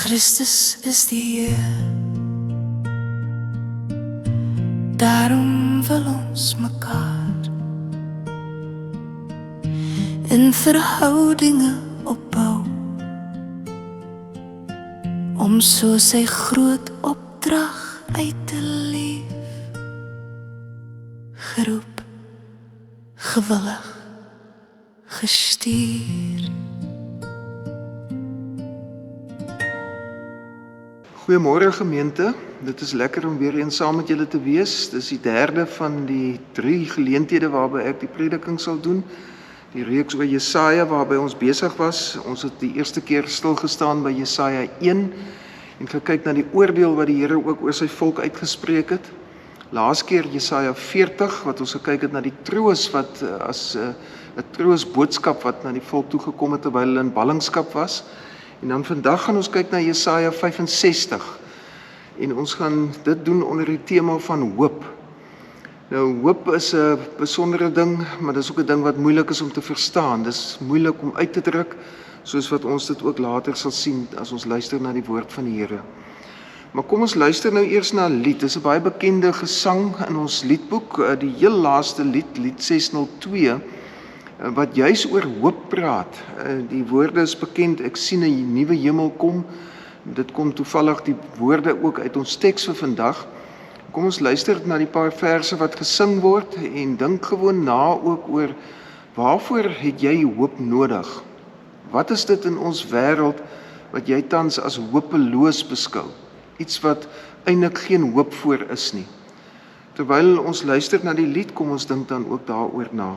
Christus is die Heer. Daarom wil ons mekaar in verhoudinge opbou, om so sy groot opdrag uit te leef, geroep, gewillig, gestuur. Goeiemôre gemeente, dit is lekker om weer eens saam met julle te wees. Dit is die derde van die 3 geleenthede waarby ek die prediking sal doen. Die reeks oor Jesaja waarby ons besig was. Ons het die eerste keer stilgestaan by Jesaja 1 en gekyk na die oordeel wat die Here ook oor sy volk uitgespreek het. Laas keer Jesaja 40 wat ons gekyk het na die troos wat as 'n troosboodskap wat na die volk toegekom het terwyl hulle in ballingskap was. En dan vandag gaan ons kyk na Jesaja 65 en ons gaan dit doen onder die tema van hoop. Nou hoop is 'n besondere ding, maar dis ook 'n ding wat moeilik is om te verstaan. Dis moeilik om uit te druk, soos wat ons dit ook later sal sien as ons luister na die woord van die Here. Maar kom ons luister nou eers na 'n lied. Dis 'n baie bekende gesang in ons liedboek, die heel laaste lied, lied 602. Wat juis oor hoop praat. Die woorde is bekend, ek sien 'n nuwe hemel kom. Dit kom toevallig die woorde ook uit ons teks vir vandag. Kom ons luister na die paar verse wat gesing word en dink gewoon na ook oor waarvoor het jy hoop nodig? Wat is dit in ons wêreld wat jy tans as hopeloos beskou? Iets wat eintlik geen hoop voor is nie. Terwyl ons luister na die lied, kom ons dink dan ook daaroor na.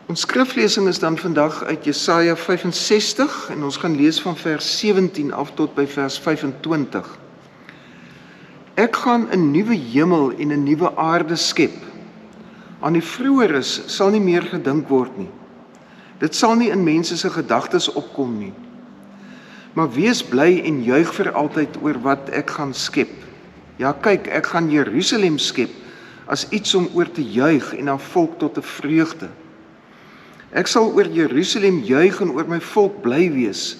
Ons skriflesing is dan vandag uit Jesaja 65 en ons gaan lees van vers 17 af tot by vers 25. Ek gaan 'n nuwe hemel en 'n nuwe aarde skep. Aan die vroeëres sal nie meer gedink word nie. Dit sal nie in mense se gedagtes opkom nie. Maar wees bly en juig vir altyd oor wat ek gaan skep. Ja, kyk, ek gaan Jerusalem skep as iets om oor te juig en aan volk tot 'n vreugde. Ek sal oor Jerusalem juig en oor my volk bly wees.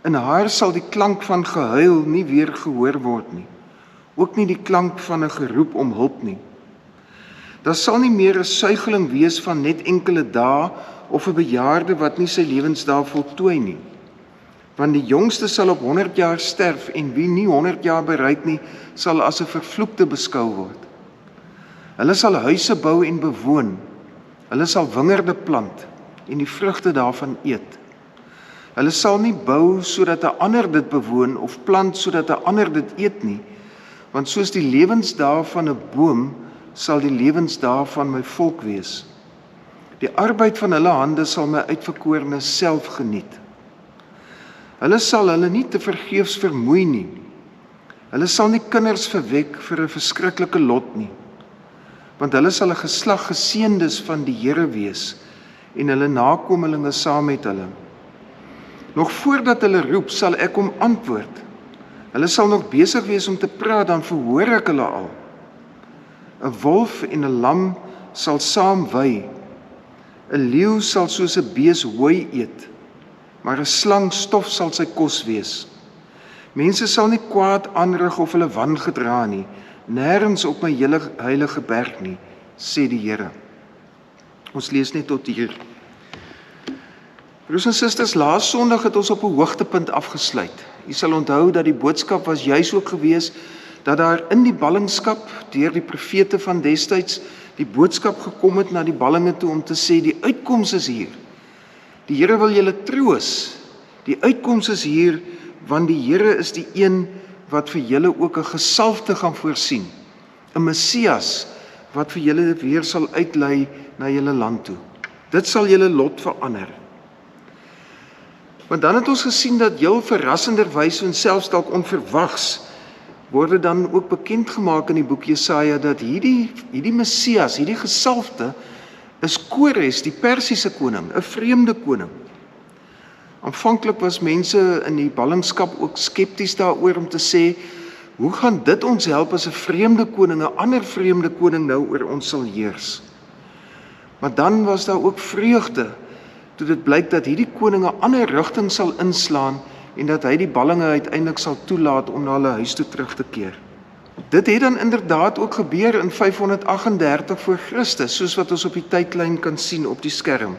In haar sal die klank van gehuil nie weer gehoor word nie. Ook nie die klank van 'n geroep om hulp nie. Daar sal nie meer 'n suigeling wees van net enkele dae of 'n bejaarde wat nie sy lewensdae voltooi nie. Want die jongste sal op 100 jaar sterf en wie nie 100 jaar bereik nie, sal as 'n vervloekte beskou word. Hulle sal huise bou en bewoon. Hulle sal wingerde plant en die vrugte daarvan eet. Hulle sal nie bou sodat 'n ander dit bewoon of plant sodat 'n ander dit eet nie, want soos die lewensdae van 'n boom sal die lewensdae van my volk wees. Die arbeid van hulle hande sal my uitverkorenes self geniet. Hulle sal hulle nie te vergeefs vermoei nie. Hulle sal nie kinders verwek vir 'n verskriklike lot nie, want hulle sal 'n geslag geseëndes van die Here wees en hulle nakomelinge saam met hulle. Nog voordat hulle roep, sal ek hom antwoord. Hulle sal nog besig wees om te praat, dan verhoor ek hulle al. 'n wolf en 'n lam sal saam wei. 'n leeu sal soos 'n bees hooi eet, maar 'n slang stof sal sy kos wees. Mense sal nie kwaad aanrig of hulle wangedra nie, nêrens op my hele heilige berg nie, sê die Here. Ons lees net tot hier. Broers en susters, laas Sondag het ons op 'n hoogtepunt afgesluit. U sal onthou dat die boodskap was juis ook gewees dat daar in die ballingskap deur die profete van destyds die boodskap gekom het na die ballinge toe om te sê die uitkoms is hier. Die Here wil julle troos. Die uitkoms is hier, want die Here is die een wat vir julle ook 'n gesalfde gaan voorsien, 'n Messias wat vir julle weer sal uitlei na julle land toe. Dit sal julle lot verander. Want dan het ons gesien dat heel verrassenderwys en selfs dalk onverwags word dan ook bekend gemaak in die boek Jesaja dat hierdie Messias, hierdie gesalfde is Kores, die Persiese koning, 'n vreemde koning. Aanvanklik was mense in die ballingskap ook skepties daaroor om te sê, hoe gaan dit ons help as 'n vreemde koning, 'n ander vreemde koning nou oor ons sal heers? Maar dan was daar ook vreugde, toe dit blyk dat hierdie koning 'n ander rigting sal inslaan en dat hy die ballinge uiteindelik sal toelaat om na hulle huis toe terug te keer. Dit het dan inderdaad ook gebeur in 538 voor Christus, soos wat ons op die tydlyn kan sien op die skerm.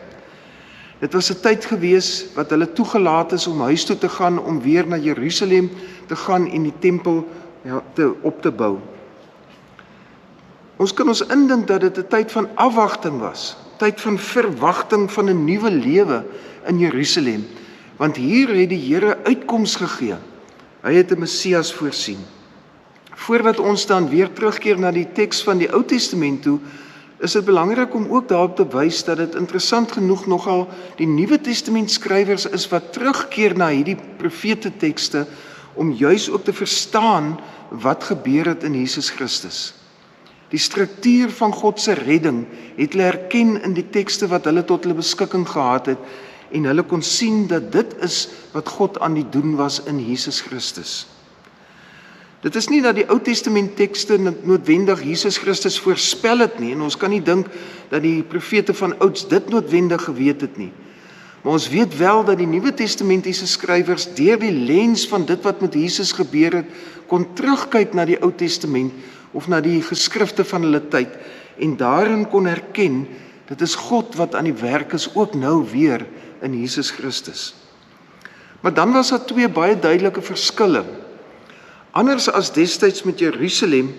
Dit was 'n tyd gewees wat hulle toegelaat is om huis toe te gaan, om weer na Jerusalem te gaan en die tempel op te bou. Ons kan ons indink dat dit 'n tyd van afwagting was, tyd van verwagting van 'n nuwe lewe in Jerusalem, want hier het die Here uitkoms gegee. Hy het 'n Messias voorsien. Voordat ons dan weer terugkeer na die teks van die Ou Testament toe, is dit belangrik om ook daarop te wys dat dit interessant genoeg nogal die Nuwe Testament skrywers is wat terugkeer na hierdie profete tekste om juis ook te verstaan wat gebeur het in Jesus Christus. Die struktuur van God se redding het hulle herken in die tekste wat hulle tot hulle beskikking gehad het en hulle kon sien dat dit is wat God aan die doen was in Jesus Christus. Dit is nie dat die Ou Testament tekste noodwendig Jesus Christus voorspel het nie, en ons kan nie dink dat die profete van ouds dit noodwendig geweet het nie. Maar ons weet wel dat die Nuwe Testamentiese skrywers deur die lens van dit wat met Jesus gebeur het, kon terugkyk na die Ou Testament of na die geskrifte van hulle tyd en daarin kon herken, dit is God wat aan die werk is ook nou weer in Jesus Christus. Maar dan was daar twee baie duidelike verskille. Anders as destyds met Jerusalem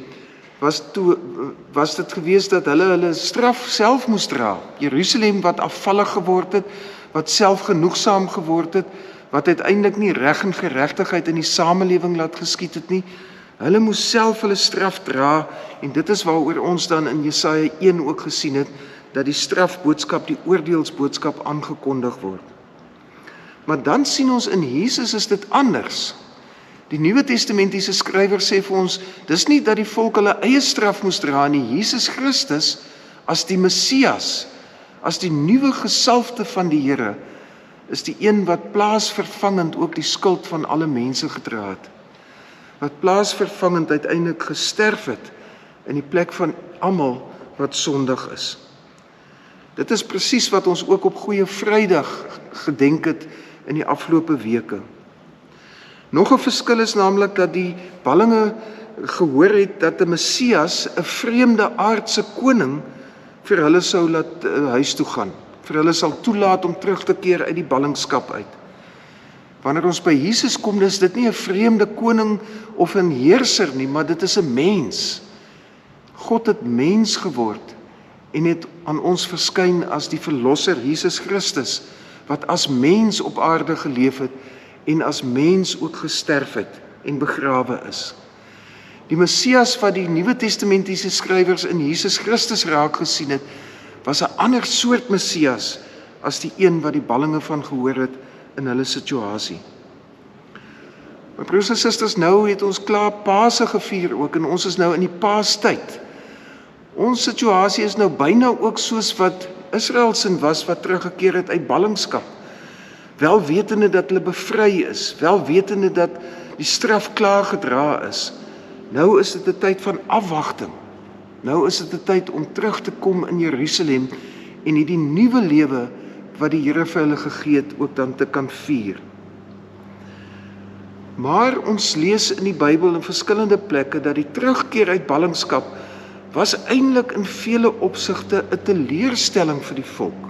was dit gewees dat hulle straf self moes dra. Jerusalem wat afvallig geword het, wat selfgenoegsaam geword het, wat uiteindelik nie reg en geregtigheid in die samelewing laat geskied het nie. Hulle moes self hulle straf dra en dit is waaroor ons dan in Jesaja 1 ook gesien het, dat die strafboodskap, die oordeelsboodskap aangekondig word. Maar dan sien ons in Jesus is dit anders. Die Nuwe Testamentiese skrywer sê vir ons, dis nie dat die volk hulle eie straf moes dra nie. Jesus Christus as die Messias, as die nuwe gesalfde van die Here, is die een wat plaasvervangend ook die skuld van alle mense gedra het. Wat plaasvervangend uiteindelik gesterf het in die plek van almal wat sondig is. Dit is presies wat ons ook op Goeie Vrydag gedenk het in die afgelope weke. Nog 'n verskil is naamlik dat die ballinge gehoor het dat 'n Messias, 'n vreemde aardse koning, vir hulle sou laat huis toe gaan, vir hulle sal toelaat om terug te keer uit die ballingskap uit. Wanneer ons by Jesus kom, is dit nie 'n vreemde koning of 'n heerser nie, maar dit is 'n mens. God het mens geword en het aan ons verskyn as die verlosser Jesus Christus, wat as mens op aarde geleef het en as mens ook gesterf het en begrawe is. Die Messias wat die Nuwe Testamentiese skrywers in Jesus Christus raak gesien het, was 'n ander soort Messias as die een wat die ballinge van gehoor het in hulle situasie. My broers en susters, nou het ons klaar Paase gevier ook en ons is nou in die Paastyd. Ons situasie is nou byna ook soos wat Israel sin was wat teruggekeer het uit ballingskap. Wel wetende dat hulle bevry is, wel wetende dat die straf klaar gedra is. Nou is dit 'n tyd van afwagting. Nou is dit 'n tyd om terug te kom in Jerusalem en hierdie nuwe lewe wat die Here vir hulle gegee het ook dan te kan vier. Maar ons lees in die Bybel in verskillende plekke dat die terugkeer uit ballingskap was eintlik in vele opsigte 'n teleurstelling vir die volk.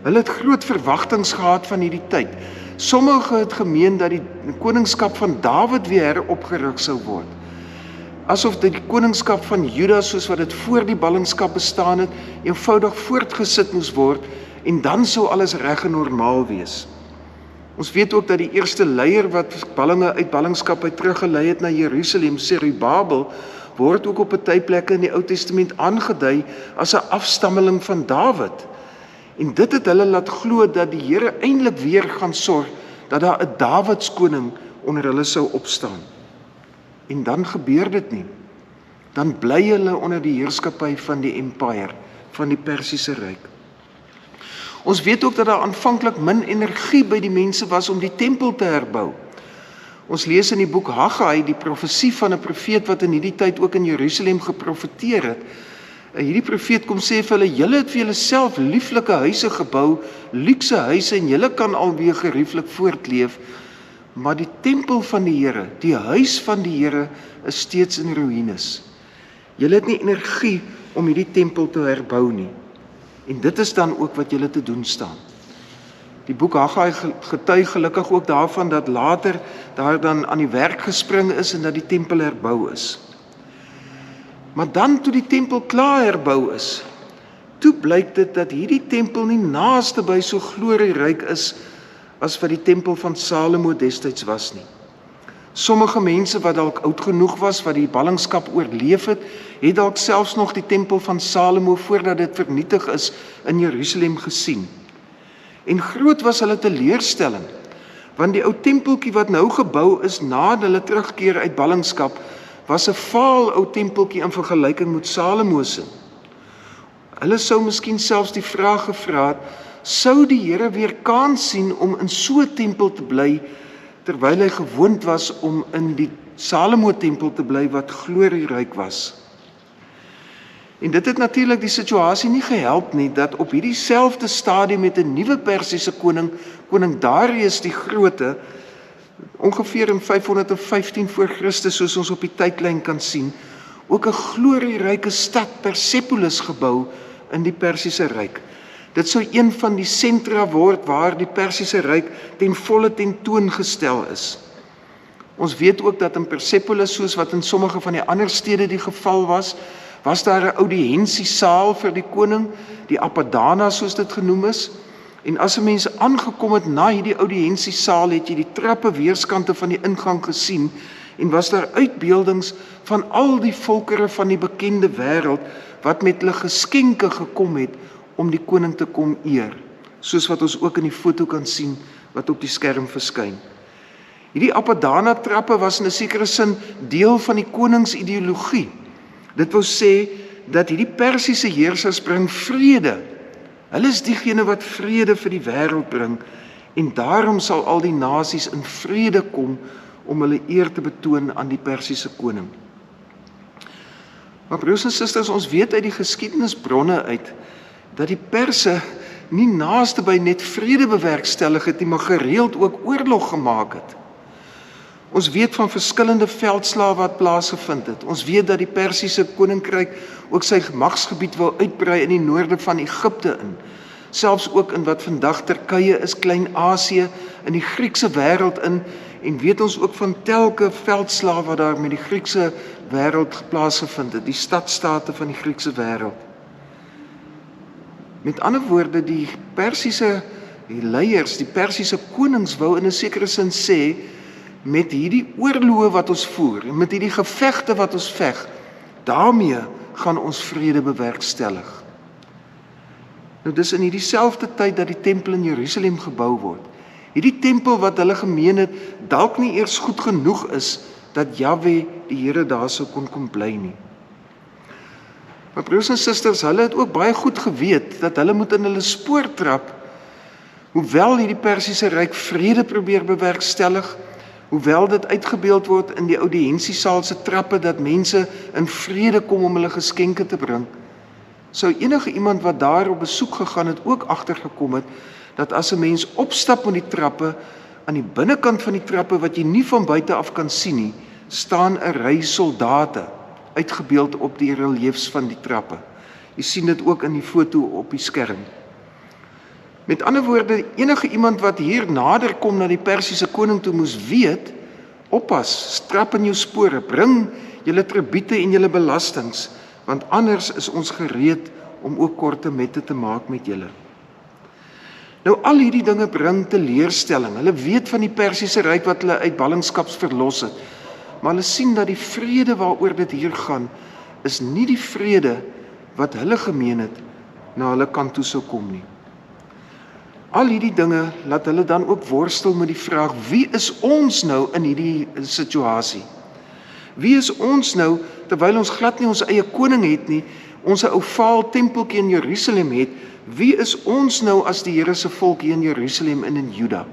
Hulle het groot verwagtinge gehad van hierdie tyd. Sommige het gemeen dat die koningskap van Dawid weer heropgerig sou word. Asof die koningskap van Juda, soos wat dit voor die ballingskap bestaan het, eenvoudig voortgesit moes word en dan sou alles reg en normaal wees. Ons weet ook dat die eerste leier wat ballinge uit ballingskap uit teruggelei het na Jerusalem, Zerubabel, word ook op party plekke in die Ou Testament aangedui as 'n afstammeling van Dawid. En dit het hulle laat glo dat die Here eintlik weer gaan sorg dat daar 'n Dawidskoning onder hulle sou opstaan. En dan gebeur dit nie. Dan bly hulle onder die heerskappy van die empire, van die Persiese ryk. Ons weet ook dat daar aanvanklik min energie by die mense was om die tempel te herbou. Ons lees in die boek Haggai die profesie van 'n profeet wat in hierdie tyd ook in Jerusalem geprofeteer het. Hierdie profeet kom sê vir hulle, julle het vir julle self lieflike huise gebou, luukse huise en julle kan alweer gerieflik voortleef, maar die tempel van die Here, die huis van die Here is steeds in ruïnes. Julle het nie energie om hierdie tempel te herbou nie. En dit is dan ook wat julle te doen staan. Die boek Haggai getuig gelukkig ook daarvan dat later daar dan aan die werk gespring is en dat die tempel herbou is. Maar dan toe die tempel klaar herbou is, toe blyk dit dat hierdie tempel nie naaste by so glorieryk is as wat die tempel van Salomo destyds was nie. Sommige mense wat dalk oud genoeg was, wat die ballingskap oorleef het, het dalk selfs nog die tempel van Salomo voordat dit vernietig is in Jerusalem gesien. En groot was hulle teleurstelling, want die ou tempeltjie wat nou gebou is na hulle terugkeer uit ballingskap, was 'n vaal ou tempeltjie in vergelyking met Salomo se. Hulle sou miskien selfs die vraag gevra het, sou die Here weer kans sien om in so 'n tempel te bly, terwyl hy gewoond was om in die Salomo tempel te bly wat glorieryk was. En dit het natuurlik die situasie nie gehelp nie, dat op hierdie selfde stadium met 'n nuwe Persiese koning, koning Darius die Grote, ongeveer in 515 voor Christus, soos ons op die tydlyn kan sien, ook 'n glorieryke stad Persepolis gebou in die Persiese ryk. Dit sou een van die sentra word waar die Persiese ryk ten volle tentoongestel is. Ons weet ook dat in Persepolis, soos wat in sommige van die ander stede die geval was daar 'n audiensiesaal vir die koning, die Apadana soos dit genoem is. En as 'n mens aangekom het na hierdie audiensiesaal, het jy die trappe weerskante van die ingang gesien en was daar uitbeeldings van al die volkere van die bekende wêreld wat met hulle geskenke gekom het om die koning te kom eer, soos wat ons ook in die foto kan sien wat op die skerm verskyn. Hierdie Apadana trappe was in 'n sekere sin deel van die koningsideologie. Dit wil sê dat hierdie Persiese heersers bring vrede. Hulle is diegene wat vrede vir die wêreld bring en daarom sal al die nasies in vrede kom om hulle eer te betoon aan die Persiese koning. Maar broers en susters, ons weet uit die geskiedenisbronne uit dat die Perse nie naaste by net vrede bewerkstellig het nie, maar gereeld ook oorlog gemaak het. Ons weet van verskillende veldslae wat plaasgevind het. Ons weet dat die Persiese koninkryk ook sy magsgebied wil uitbrei in die noorde van Egipte in. Selfs ook in wat vandag Turkye is, Klein-Asië, in die Griekse wêreld in, en weet ons ook van telke veldslae wat daar met die Griekse wêreld plaasgevind het, die stadsstate van die Griekse wêreld. Met ander woorde, die Persiese leiers, die Persiese konings wou in 'n sekere sin sê, met hierdie oorloë wat ons voer, en met hierdie gevegte wat ons veg, daarmee gaan ons vrede bewerkstellig. Nou dis in hierdie selfde tyd dat die tempel in Jerusalem gebou word. Hierdie tempel wat hulle gemeen het, dalk nie eers goed genoeg is, dat Jahwe die Here daar sou kon bly nie. Maar broers en susters, hulle het ook baie goed geweet, dat hulle moet in hulle spoor trap, hoewel hierdie Persiese ryk vrede probeer bewerkstellig, hoewel dit uitgebeeld word in die audiensiesaal se trappe, dat mense in vrede kom om hulle geskenke te bring, sou enige iemand wat daar op besoek gegaan het ook agtergekom het, dat as 'n mens opstap met die trappe, aan die binnekant van die trappe wat jy nie van buite af kan sien nie, staan 'n ry soldate, uitgebeeld op die reliefs van die trappe. Jy sien dit ook in die foto op die skerm. Met ander woorde, enige iemand wat hier nader kom na die Persiese koning toe moes weet, oppas, strap in jou spore, bring julle tribuute en julle belastings, want anders is ons gereed om ook korte mette te maak met julle. Nou al hierdie dinge bring teleurstelling. Hulle weet van die Persiese ryk wat hulle uit ballingskap verlos het, maar hulle sien dat die vrede waaroor dit hier gaan, is nie die vrede wat hulle gemeen het na hulle kant toe sou kom nie. Al hierdie dinge laat hulle dan ook worstel met die vraag, wie is ons nou in hierdie situasie? Wie is ons nou, terwyl ons glad nie ons eie koning het nie, ons ou vaal tempeltjie in Jerusalem het, wie is ons nou as die Here se volk hier in Jerusalem en in Juda?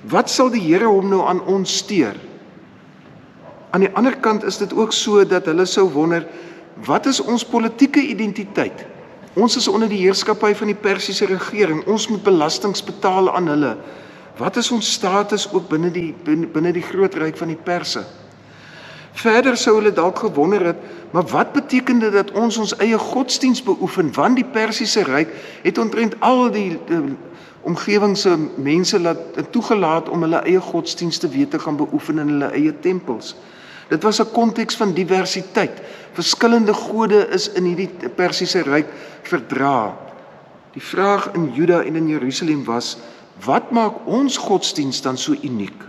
Wat sal die Here hom nou aan ons steur? Aan die ander kant is dit ook so dat hulle sou wonder, wat is ons politieke identiteit? Ons is onder die heerskappy van die Persiese regering, ons moet belastings betaal aan hulle. Wat is ons status ook binne die groot ryk van die Perse? Verder sou hulle dalk gewonder het, maar wat beteken dit dat ons eie godsdiens beoefen, want die Persiese ryk het omtrent al die omgewingse mense toegelaat om hulle eie godsdienste weer te gaan beoefen in hulle eie tempels. Dit was 'n konteks van diversiteit. Verskillende gode is in hierdie Persiese ryk verdra. Die vraag in Juda en in Jerusalem was, wat maak ons godsdiens dan so uniek?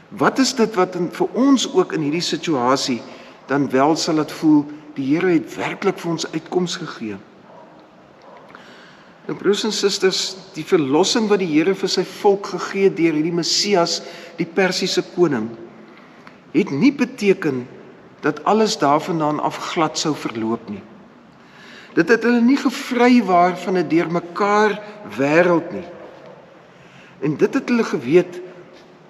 Wat is dit wat vir ons ook in hierdie situasie dan wel sal het voel, die Here het werklik vir ons uitkoms gegee? Nou broers en susters, die verlossing wat die Here vir sy volk gegee het deur hierdie Messias, die Persiese koning, het nie beteken dat alles daarvandaan af glad sou verloop nie. Dit het hulle nie gevrywaar van 'n deurmekaar wêreld nie. En dit het hulle geweet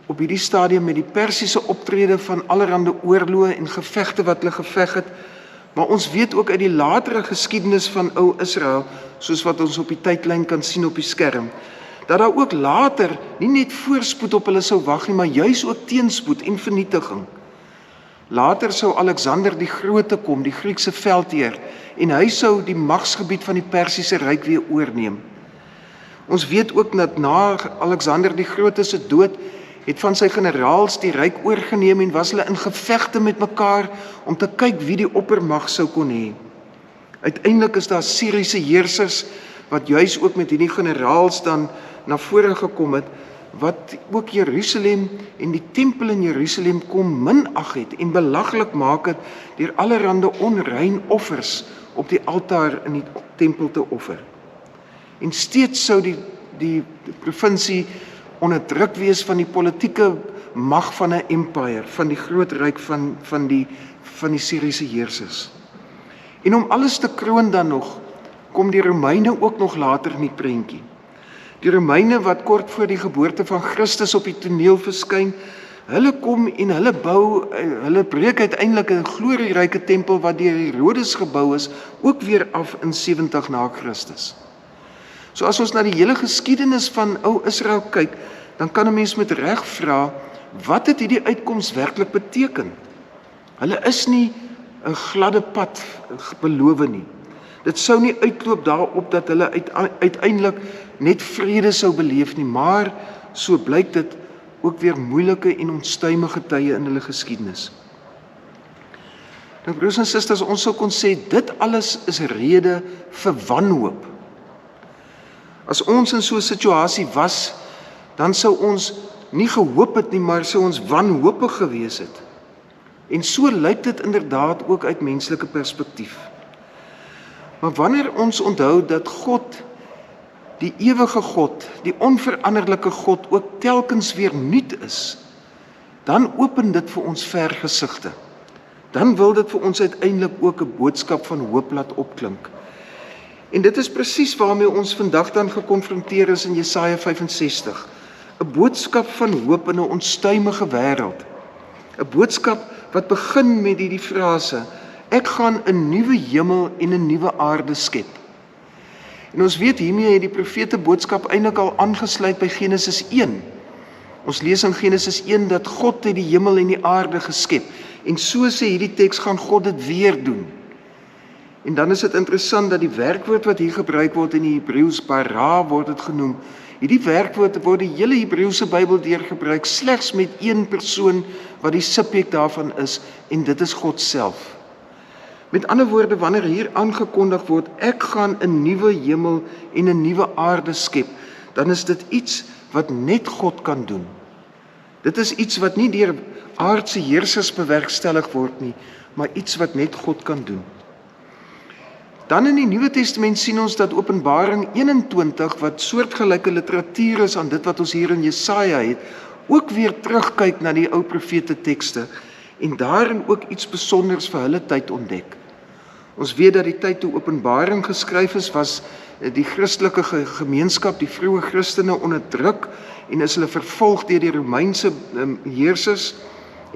op hierdie stadium met die Persiese optrede van allerhande oorloë en gevegte wat hulle geveg het, maar ons weet ook uit die latere geskiedenis van ou Israel, soos wat ons op die tydlyn kan sien op die skerm, dat daar ook later nie net voorspoed op hulle sou wag nie, maar juis ook teenspoed en vernietiging. Later sou Alexander die Grote kom, die Griekse veldheer, en hy sou die magsgebied van die Persiese ryk weer oorneem. Ons weet ook dat na Alexander die Grote se dood, het van sy generaals die ryk oorgeneem en was hulle in gevegte met mekaar om te kyk wie die oppermag sou kon hê. Uiteindelik is daar Syriese heersers wat juis ook met hierdie generaals dan na vore gekom het, wat ook Jerusalem en die tempel in Jerusalem kom minag het en belaglik maak het deur allerhande onrein offers op die altaar in die tempel te offer. En steeds sou die provinsie onderdruk wees van die politieke mag van 'n empire, van die groot ryk van die Syriese heersers. En om alles te kroon dan nog, kom die Romeine ook nog later in die prentjie. Die Romeine wat kort voor die geboorte van Christus op die toneel verskyn, hulle kom en hulle breek uiteindelik 'n glorieryke tempel wat deur Herodes gebou is, ook weer af in 70 na Christus. So as ons na die hele geskiedenis van ou Israel kyk, dan kan 'n mens met reg vra, wat het hierdie uitkoms werklik beteken? Hulle is nie 'n gladde pad beloof nie. Dit sou nie uitloop daarop dat hulle uiteindelik net vrede sou beleef nie, maar so blyk dit ook weer moeilike en onstuimige tye in hulle geskiedenis. Nou broers en susters, ons sou kon sê, dit alles is rede vir wanhoop. As ons in so 'n situasie was, dan sou ons nie gehoop het nie, maar sou ons wanhoopig gewees het. En so lyk dit inderdaad ook uit menslike perspektief. Maar wanneer ons onthou dat God, die ewige God, die onveranderlike God, ook telkens weer nuut is, dan open dit vir ons vergesigte. Dan wil dit vir ons uiteindelik ook 'n boodskap van hoop laat opklink. En dit is presies waarmee ons vandag dan gekonfronteer is in Jesaja 65. 'n Boodskap van hoop in 'n onstuimige wêreld. 'n Boodskap wat begin met hierdie frase: ek gaan 'n nuwe hemel en 'n nuwe aarde skep. En ons weet hiermee het die profete boodskap eintlik al aangesluit by Genesis 1. Ons lees in Genesis 1 dat God het die hemel en die aarde geskep. En so sê hierdie teks gaan God dit weer doen. En dan is dit interessant dat die werkwoord wat hier gebruik word in die Hebreëus, bara word dit genoem. Hierdie werkwoord word die hele Hebreëse Bybel deur gebruik slegs met een persoon wat die subjek daarvan is, en dit is God self. Met ander woorde, wanneer hier aangekondig word, ek gaan 'n nuwe hemel en 'n nuwe aarde skep, dan is dit iets wat net God kan doen. Dit is iets wat nie deur aardse heersers bewerkstellig word nie, maar iets wat net God kan doen. Dan in die Nuwe Testament sien ons dat Openbaring 21, wat soortgelyke literatuur is aan dit wat ons hier in Jesaja het, ook weer terugkyk na die ou profete tekste en daarin ook iets besonders vir hulle tyd ontdek. Ons weet dat die tyd toe Openbaring geskryf is, was die Christelike gemeenskap, die vroeë Christene, onderdruk en is hulle vervolg deur die Romeinse heersers.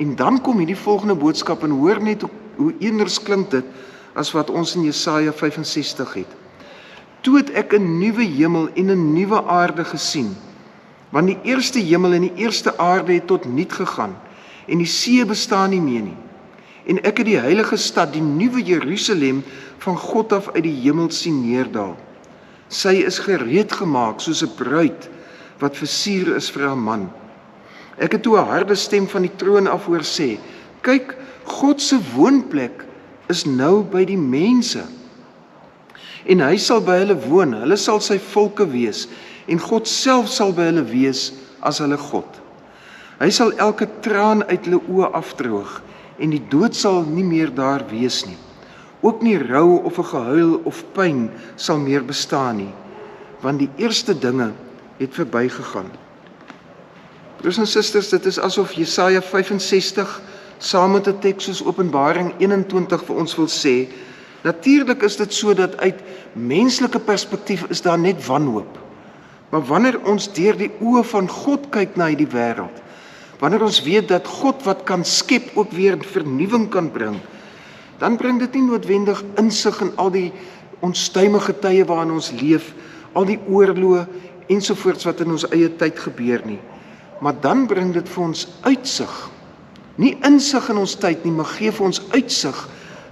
En dan kom hierdie volgende boodskap en hoor net hoe anders klink dit as wat ons in Jesaja 65 het. Toe het ek 'n nuwe hemel en 'n nuwe aarde gesien, want die eerste hemel en die eerste aarde het tot niet gegaan en die see bestaan nie meer nie. En ek het die heilige stad, die nuwe Jerusalem, van God af uit die hemel sien neerdal. Sy is gereed gemaak soos 'n bruid wat versier is vir haar man. Ek het toe 'n harde stem van die troon af hoor sê: kyk, God se woonplek is nou by die mense. En hy sal by hulle woon, hulle sal sy volke wees, en God self sal by hulle wees as hulle God. Hy sal elke traan uit hulle oë afdroog, en die dood sal nie meer daar wees nie. Ook nie rou of 'n gehuil of pyn sal meer bestaan nie, want die eerste dinge het verbygegaan. Broers en susters, dit is asof Jesaja 65 saam met 'n teks soos Openbaring 21 vir ons wil sê, natuurlik is dit so dat uit menslike perspektief is daar net wanhoop. Maar wanneer ons deur die oë van God kyk na hierdie wêreld, wanneer ons weet dat God wat kan skep ook weer vernuwing kan bring, dan bring dit nie noodwendig insig in al die onstuimige tye waarin ons leef, al die oorloë ensovoorts wat in ons eie tyd gebeur nie. Maar dan bring dit vir ons uitsig. Nie insig in ons tyd nie, maar gee vir ons uitsig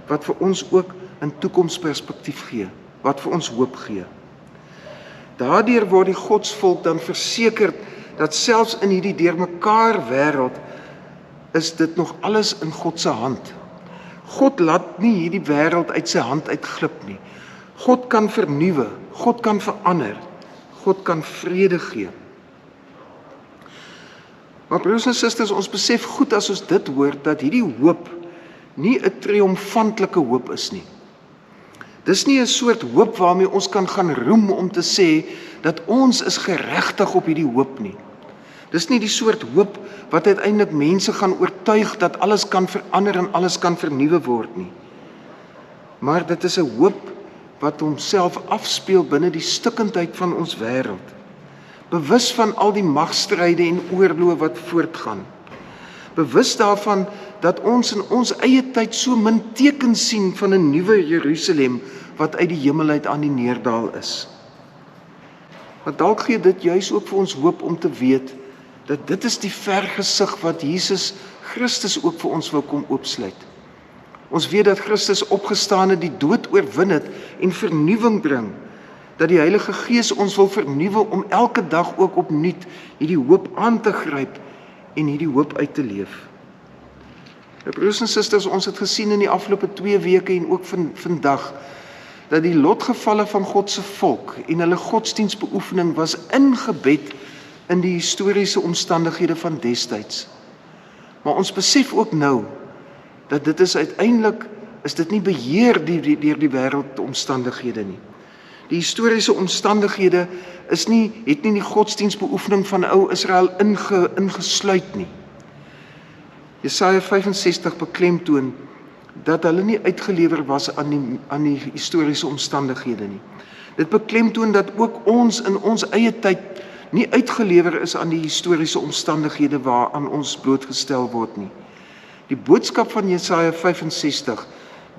wat vir ons ook 'n toekomsperspektief gee, wat vir ons hoop gee. Daardeur word die godsvolk dan verseker dat selfs in hierdie deurmekaar wêreld is dit nog alles in God se hand. God laat nie hierdie wêreld uit sy hand uitglip nie. God kan vernuwe, God kan verander, God kan vrede gee. Maar broers en susters, ons besef goed as ons dit hoor, dat hierdie hoop nie 'n triomfantelike hoop is nie. Dis nie 'n soort hoop waarmee ons kan gaan roem om te sê dat ons is geregtig op hierdie hoop nie. Dis nie die soort hoop wat uiteindelik mense gaan oortuig dat alles kan verander en alles kan vernuwe word nie. Maar dit is 'n hoop wat homself afspeel binne die stikkendheid van ons wêreld. Bewus van al die magstryde en oorloë wat voortgaan. Bewus daarvan dat ons in ons eie tyd so min tekens sien van 'n nuwe Jerusalem wat uit die hemel uit aan die neerdal is. Maar dalk gee dit juis ook vir ons hoop om te weet dat dit is die vergesig wat Jesus Christus ook vir ons wil kom oopsluit. Ons weet dat Christus opgestaan het, die dood oorwin het en vernuwing bring, dat die Heilige Gees ons wil vernuwe om elke dag ook opnuut hierdie hoop aan te gryp en hierdie hoop uit te leef. Broers en susters, ons het gesien in die afgelope 2 weke en ook vandag, dat die lotgevalle van God se volk en hulle godsdienstbeoefening was ingebed in die historiese omstandighede van destyds. Maar ons besef ook nou, dat dit is uiteindelik, is dit nie beheer deur die wêreldomstandighede nie. Die historiese omstandighede het nie die godsdienstbeoefening van ou Israel ingesluit nie. Jesaja 65 beklemtoon dat hulle nie uitgelewer was aan die historiese omstandighede nie. Dit beklemtoon dat ook ons in ons eie tyd nie uitgelewer is aan die historiese omstandighede waaraan ons blootgestel word nie. Die boodskap van Jesaja 65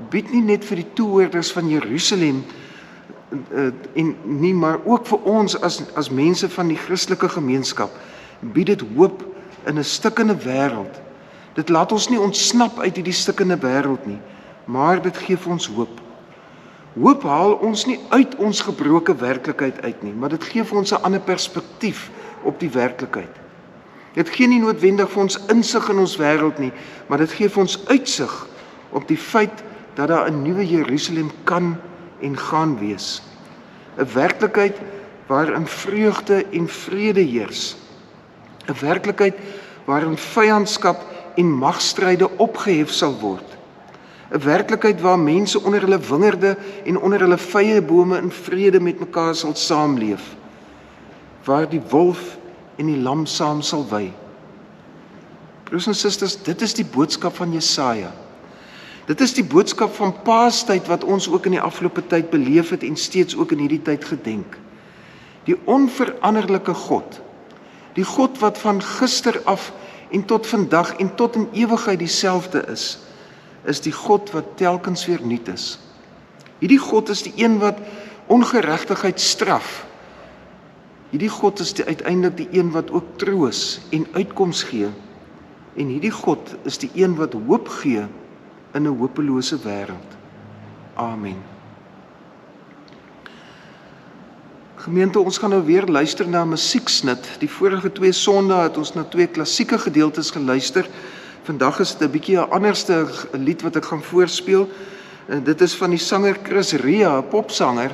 bied nie net vir die toehoorders van Jerusalem en nie, maar ook vir ons as mense van die Christelike gemeenskap, bied dit hoop in 'n stikkende wêreld. Dit laat ons nie ontsnap uit hierdie stikkende wêreld nie, maar dit gee vir ons hoop. Hoop haal ons nie uit ons gebroke werklikheid uit nie, maar dit gee vir ons 'n ander perspektief op die werklikheid. Dit gee nie noodwendig vir ons insig in ons wêreld nie, maar dit gee vir ons uitsig op die feit dat daar 'n nuwe Jerusalem kan en gaan wees. 'n Werklikheid waarin vreugde en vrede heers. 'n Werklikheid waarin vyandskap en magstryde opgehef sal word. 'n Werklikheid waar mense onder hulle wingerde en onder hulle vyebome in vrede met mekaar sal saamleef. Waar die wolf en die lam saam sal wy. Broers en susters, dit is die boodskap van Jesaja. Dit is die boodskap van Paastyd wat ons ook in die afgelope tyd beleef het en steeds ook in hierdie tyd gedenk. Die onveranderlike God, die God wat van gister af en tot vandag en tot in ewigheid dieselfde is die God wat telkens weer nuut is. Hierdie God is die een wat ongeregtigheid straf. Hierdie God is uiteindelik die een wat ook troos en uitkoms gee. En hierdie God is die een wat hoop gee in 'n hopelose wêreld. Amen. Gemeente, ons gaan nou weer luister na 'n musieksnit. Die vorige 2 Sondae het ons na 2 klassieke gedeeltes geluister. Vandag is dit 'n bietjie 'n anderste lied wat ek gaan voorspeel. Dit is van die sanger Chris Rea, 'n popsanger,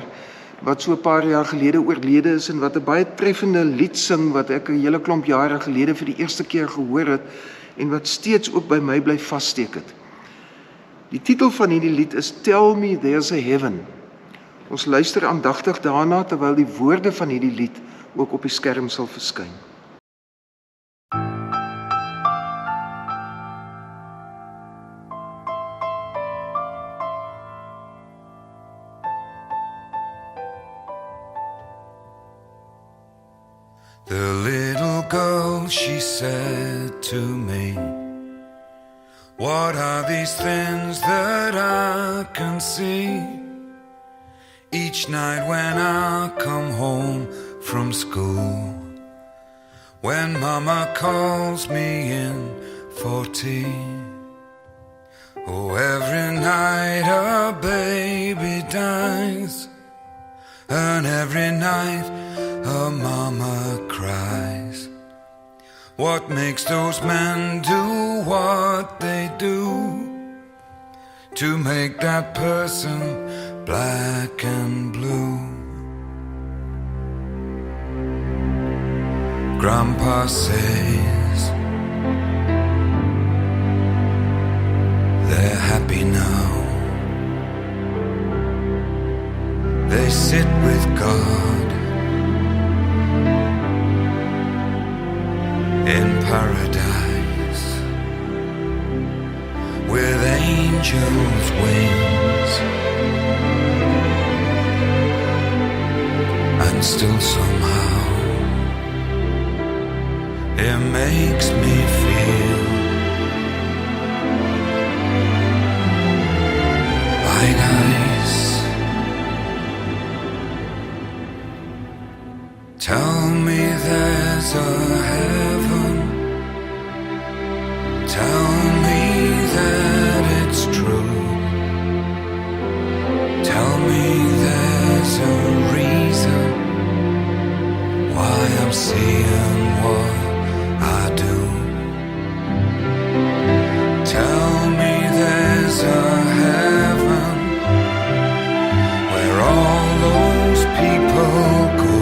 wat so 'n paar jaar gelede oorlede is en wat 'n baie treffende lied sing wat ek 'n hele klomp jare gelede vir die eerste keer gehoor het en wat steeds ook by my bly vassteek het. Die titel van hierdie lied is Tell Me There's a Heaven. Ons luister aandagtig daarna terwyl die woorde van hierdie lied ook op die skerm sal verskyn. The little girl, she said to me, what are these things that I can see? Each night when I come home from school, when Mama calls me in for tea. Oh, every night a baby dies, and every night her mama cries. What makes those men do what they do to make that person black and blue? Grandpa says they're happy now. They sit with God in paradise with angels' wings, and still somehow it makes me feel like ice. Tell me there's a heaven. Tell me that it's true. Tell me there's a reason why I'm seeing what I do. Tell me there's a heaven where all those people go.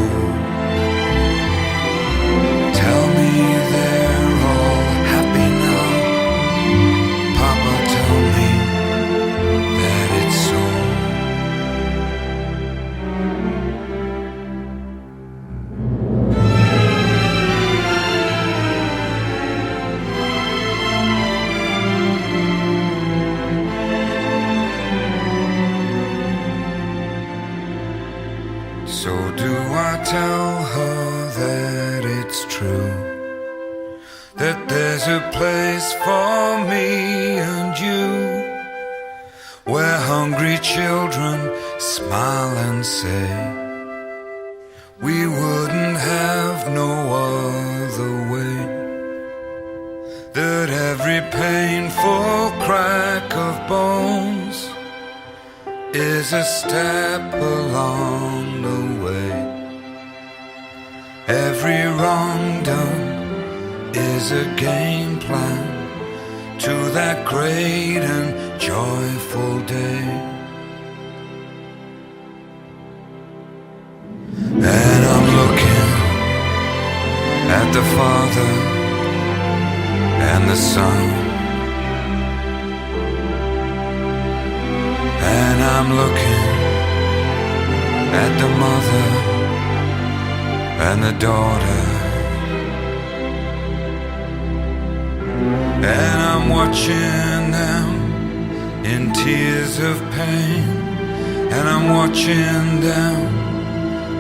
So do I tell her that it's true, that there's a place for me and you, where hungry children smile and say, we wouldn't have no other way, that every painful crack of bones is a step along the way, every wrong done is a game plan to that great and joyful day. And I'm looking at the Father and the Son, and I'm looking at the mother and the daughter, and I'm watching them in tears of pain, and I'm watching them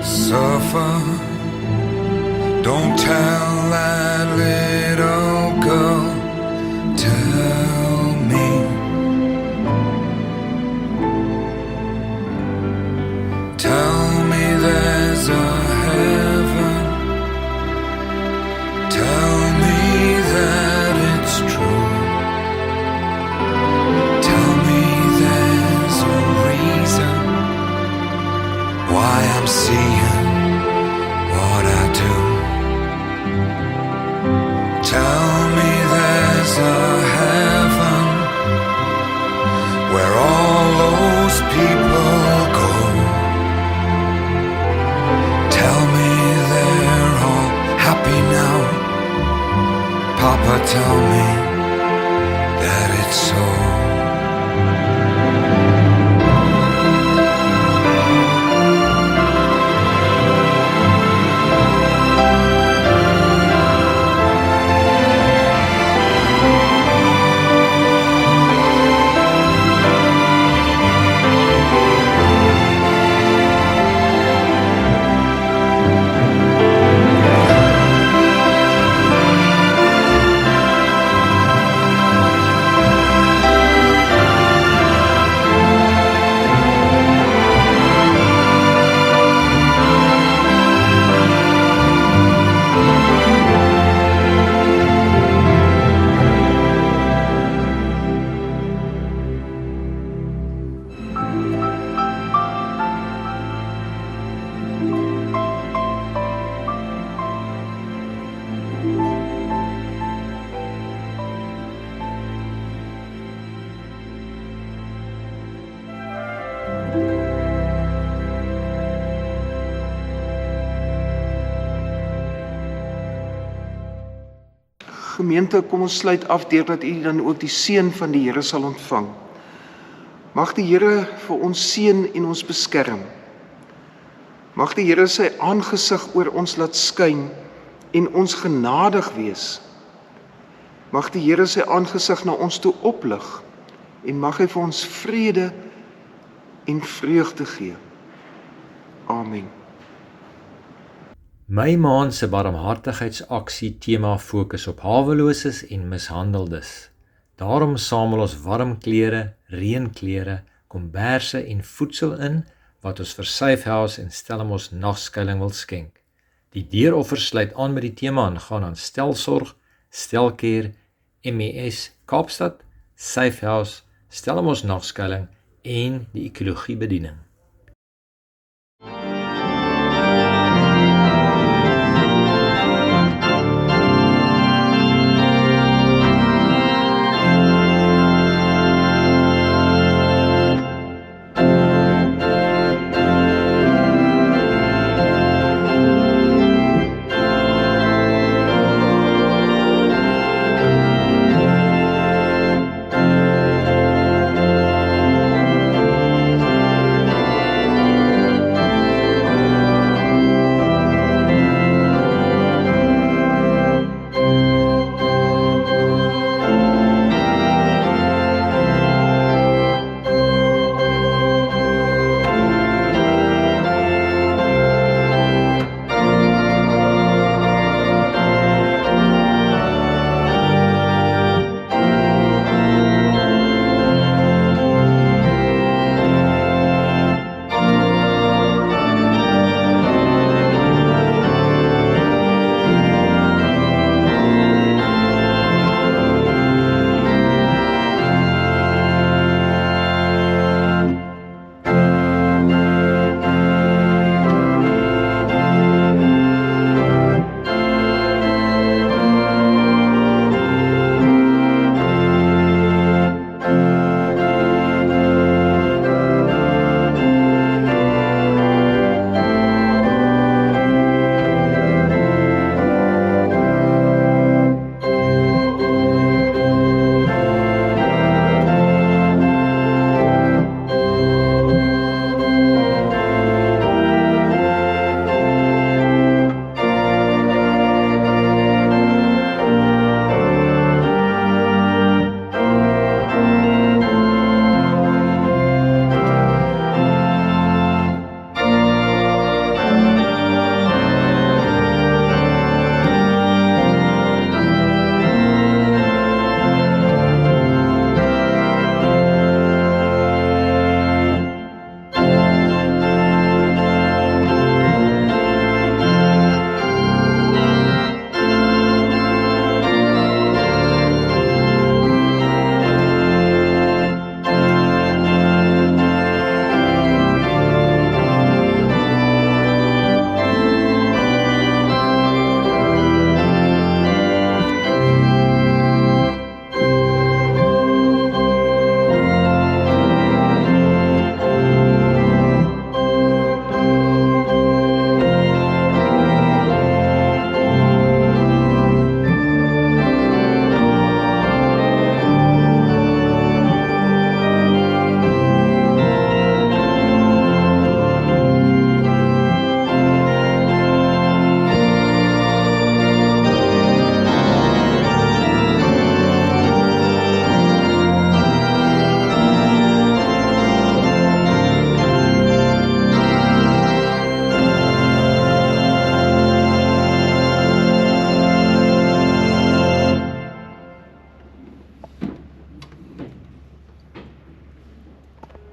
suffer. Don't tell that little girl, tell me. Tell me there's a heaven. Tell me that it's true. Tell me there's a reason why I'm seeing what I do. Tell me there's a heaven where all those people go. Tell me they're all happy now. Papa, tell me that it's so. Gemeente, kom ons sluit af deurdat u dan ook die seën van die Here sal ontvang. Mag die Here vir ons seën en ons beskerm. Mag die Here sy aangesig oor ons laat skyn en ons genadig wees. Mag die Here sy aangesig na ons toe oplig en mag hy vir ons vrede en vreugde gee. Amen. My maand se barmhartigheidsaksie tema fokus op haweloses en mishandeldes. Daarom samel ons warm klere, reënklere, komberse en voedsel in wat ons vir Safe House en Stellenbosch nagskuiling wil skenk. Die deuroffer sluit aan met die tema en gaan aan Stelsorg, Stelcare, MES Kaapstad, Safe House, Stellenbosch nagskuiling en die ekologie bediening.